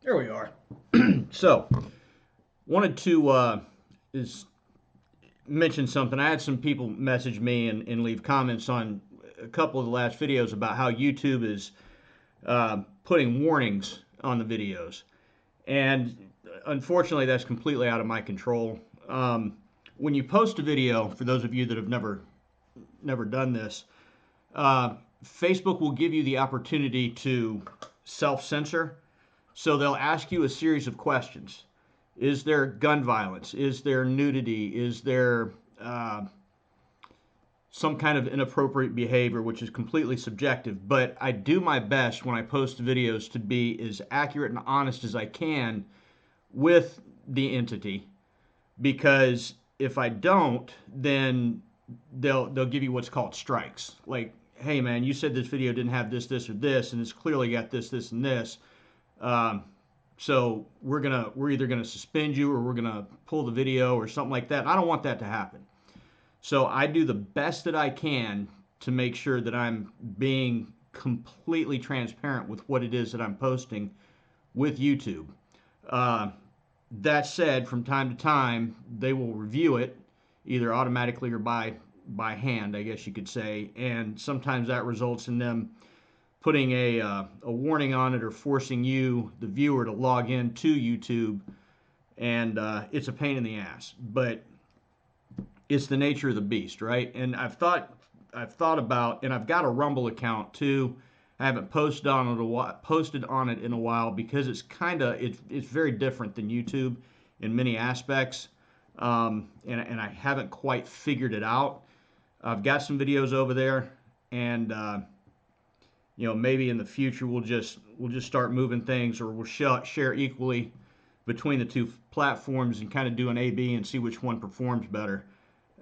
There we are. So, wanted to is mention something. I had some people message me and leave comments on a couple of the last videos about how YouTube is putting warnings on the videos, and unfortunately, that's completely out of my control. When you post a video, for those of you that have never done this, uh, Facebook will give you the opportunity to self censor. So they'll ask you a series of questions. Is there gun violence? Is there nudity? Is there uh, some kind of inappropriate behavior, which is completely subjective? But I do my best when I post videos to be as accurate and honest as I can with the entity, because if I don't, then they'll give you what's called strikes. Like, hey man, you said this video didn't have this, this, or this, and it's clearly got this, this, and this. Um, so we're either gonna suspend you or we're gonna pull the video or something like that. I don't want that to happen. So I do the best that I can to make sure that I'm being completely transparent with what it is that I'm posting with YouTube. Uh, that said, from time to time, they will review it either automatically or by hand, I guess you could say, and sometimes that results in them putting a warning on it or forcing you, the viewer, to log in to YouTube, and it's a pain in the ass. But it's the nature of the beast, right? And I've thought about, and I've got a Rumble account too. I haven't posted on it in a while because it's very different than YouTube in many aspects, and I haven't quite figured it out. I've got some videos over there, and maybe in the future we'll just start moving things, or we'll share equally between the two platforms and kind of do an A/B and see which one performs better.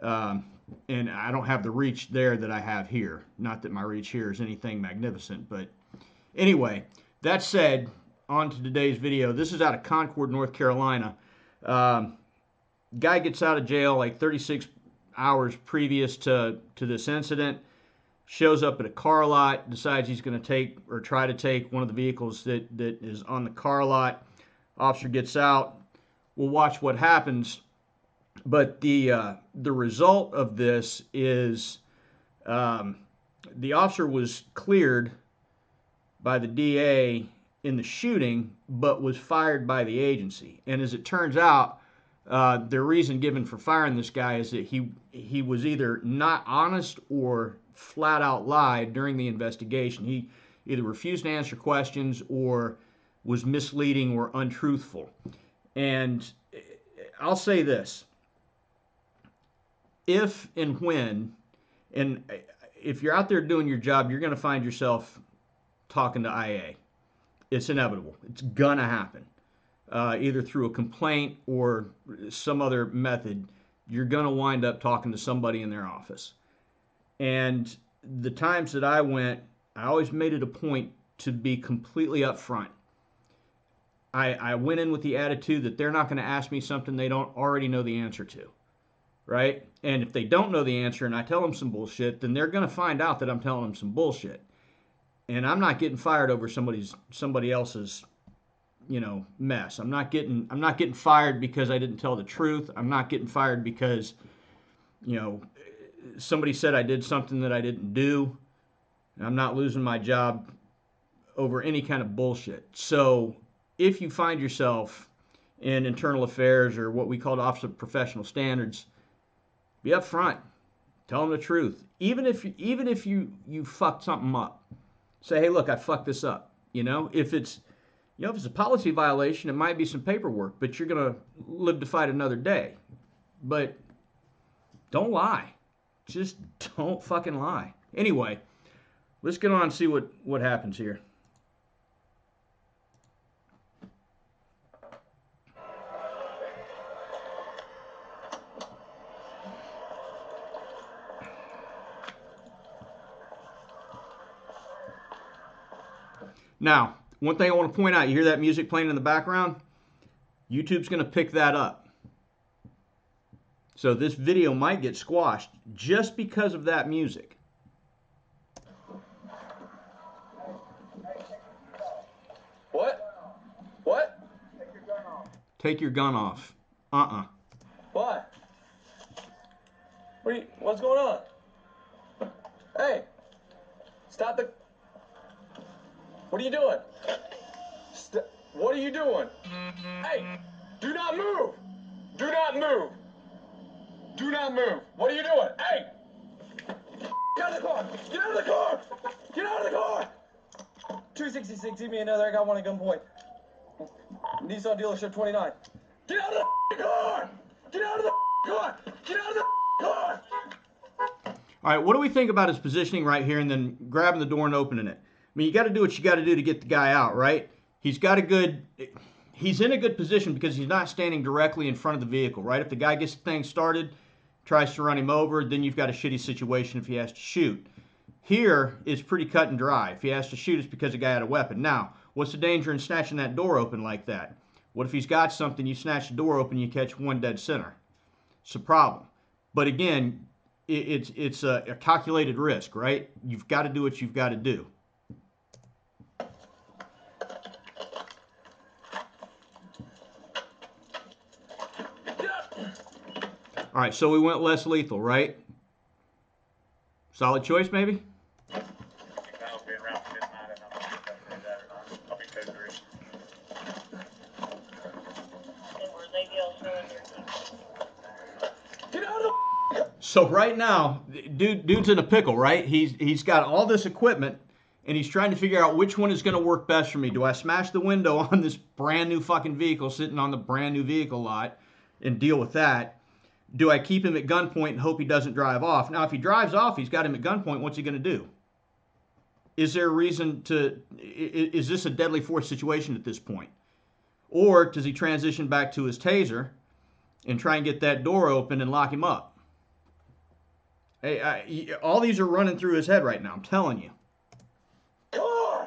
Um, and I don't have the reach there that I have here. Not that my reach here is anything magnificent, but anyway, that said, on to today's video. This is out of Concord, North Carolina. Um, Guy gets out of jail like 36 hours previous to this incident, shows up at a car lot, decides he's going to take or try to take one of the vehicles that is on the car lot. Officer gets out. We'll watch what happens. But the result of this is um, the officer was cleared by the DA in the shooting, but was fired by the agency. And as it turns out, the reason given for firing this guy is that he was either not honest or flat out lied during the investigation. He either refused to answer questions or was misleading or untruthful. And I'll say this: if and when, and if you're out there doing your job, you're going to find yourself talking to IA. It's inevitable. It's going to happen. Either through a complaint or some other method, you're going to wind up talking to somebody in their office. And the times that I went, I always made it a point to be completely upfront. I went in with the attitude that they're not going to ask me something they don't already know the answer to, right? And if they don't know the answer and I tell them some bullshit, then they're going to find out that I'm telling them some bullshit. And I'm not getting fired over somebody else's mess. I'm not getting fired because I didn't tell the truth. I'm not getting fired because you know somebody said I did something that I didn't do. I'm not losing my job over any kind of bullshit. So if you find yourself in internal affairs or what we call the Office of Professional Standards, be upfront. Tell them the truth. Even if you fucked something up, say, hey, look, I fucked this up. If it's a policy violation, it might be some paperwork, but you're gonna live to fight another day. But don't lie. Just don't fucking lie. Anyway, let's get on and see what happens here. Now, one thing I want to point out, you hear that music playing in the background? YouTube's gonna pick that up. So this video might get squashed just because of that music. What? What? Take your gun off. Why? What's going on? Hey, stop the... What are you doing? What are you doing? Hey, do not move! Do not move! Do not move! What are you doing? Hey! Get out of the car! Get out of the car! Get out of the car! 266, give me another. I got one at gunpoint. Nissan dealership 29. Get out of the car! Get out of the car! Get out of the car! All right, what do we think about his positioning right here and then grabbing the door and opening it? I mean, you got to do what you got to do to get the guy out, right? He's in a good position because he's not standing directly in front of the vehicle, right? If the guy gets the thing started, tries to run him over, then you've got a shitty situation if he has to shoot. Here, it's pretty cut and dry. If he has to shoot, it's because the guy had a weapon. Now, what's the danger in snatching that door open like that? What if he's got something, you snatch the door open, you catch one dead center? It's a problem. But again, it's a calculated risk, right? You've got to do what you've got to do. All right, so we went less lethal, right? Solid choice, maybe? So right now, dude's in a pickle, right? He's got all this equipment, and he's trying to figure out which one is going to work best for me. Do I smash the window on this brand new fucking vehicle sitting on the brand new vehicle lot and deal with that? Do I keep him at gunpoint and hope he doesn't drive off? Now, if he drives off, he's got him at gunpoint. What's he going to do? Is there a reason to... Is this a deadly force situation at this point? Or does he transition back to his taser and try and get that door open and lock him up? Hey, all these are running through his head right now. I'm telling you. Car!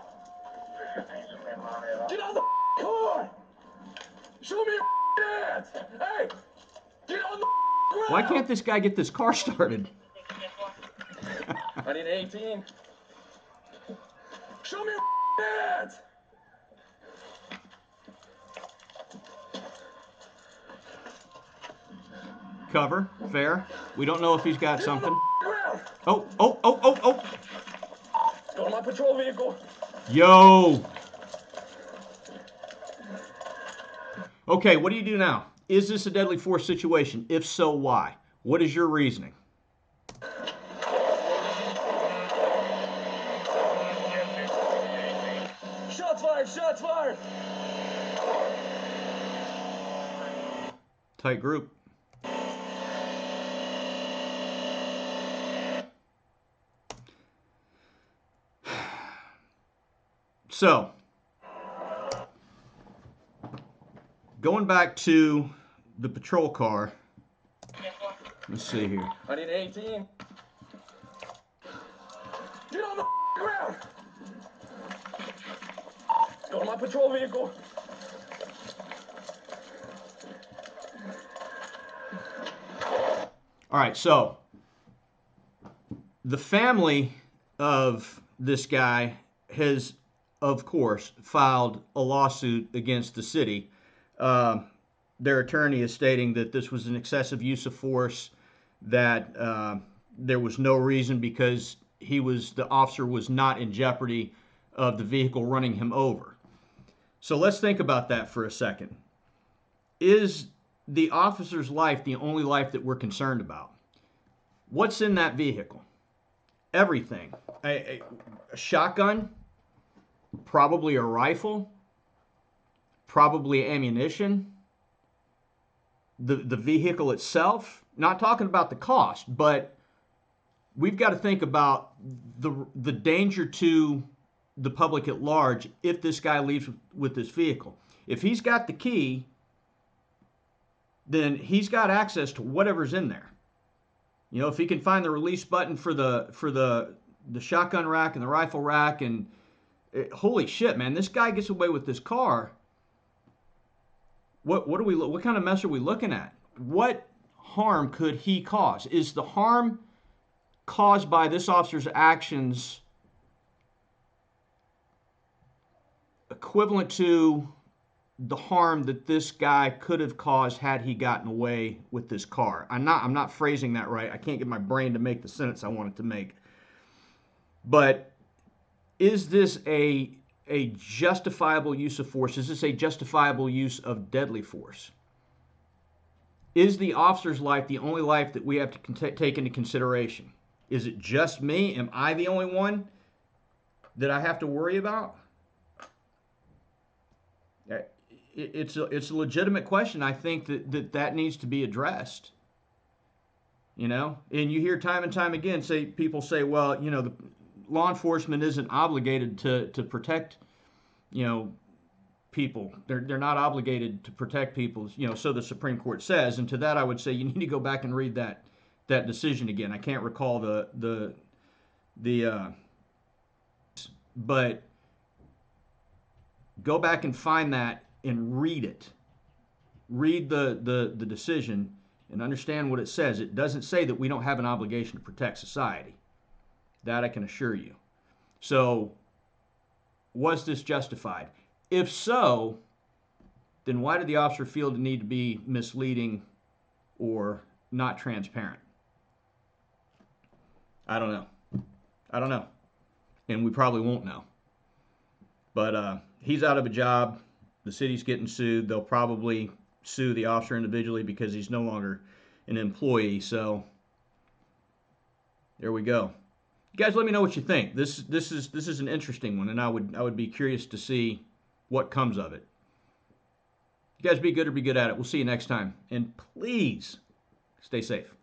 Get out of the car! Show me your hands! Hey! Get on the ground! Why can't this guy get this car started? I need 18. Show me your hands! Cover. Fair. We don't know if he's got something. Oh. Go to my patrol vehicle. Yo. Okay, what do you do now? Is this a deadly force situation? If so, why? What is your reasoning? Shots fired! Shots fired! Tight group. So, going back to the patrol car. Let's see here. I need 18. Get on the ground! Go to my patrol vehicle. All right, so the family of this guy has, of course, filed a lawsuit against the city. Their attorney is stating that this was an excessive use of force, that there was no reason because the officer was not in jeopardy of the vehicle running him over. So let's think about that for a second. Is the officer's life the only life that we're concerned about? What's in that vehicle? Everything. A shotgun, probably a rifle, probably ammunition, the vehicle itself. Not talking about the cost, but we've got to think about the danger to the public at large if this guy leaves with this vehicle. If he's got the key, then he's got access to whatever's in there. You know, if he can find the release button for the shotgun rack and the rifle rack, and holy shit, man, this guy gets away with this car. What kind of mess are we looking at? What harm could he cause? Is the harm caused by this officer's actions equivalent to the harm that this guy could have caused had he gotten away with this car. I'm not phrasing that right. I can't get my brain to make the sentence I want it to make. But is this a justifiable use of force? Is this a justifiable use of deadly force? Is the officer's life the only life that we have to take into consideration? Is it just me? Am I the only one that I have to worry about? It's a legitimate question. I think that needs to be addressed. You know, and you hear time and time again people say, well, you know, the law enforcement isn't obligated to protect, you know, people. They're not obligated to protect people, you know, so the Supreme Court says. And to that I would say you need to go back and read that decision again. I can't recall the but go back and find that and read it. Read the decision and understand what it says. It doesn't say that we don't have an obligation to protect society. That I can assure you. So, was this justified? If so, then why did the officer feel the need to be misleading or not transparent? I don't know. I don't know. And we probably won't know. But he's out of a job. The city's getting sued. They'll probably sue the officer individually because he's no longer an employee. So there we go. You guys, let me know what you think. This is an interesting one, and I would be curious to see what comes of it. You guys be good or be good at it. We'll see you next time, and please stay safe.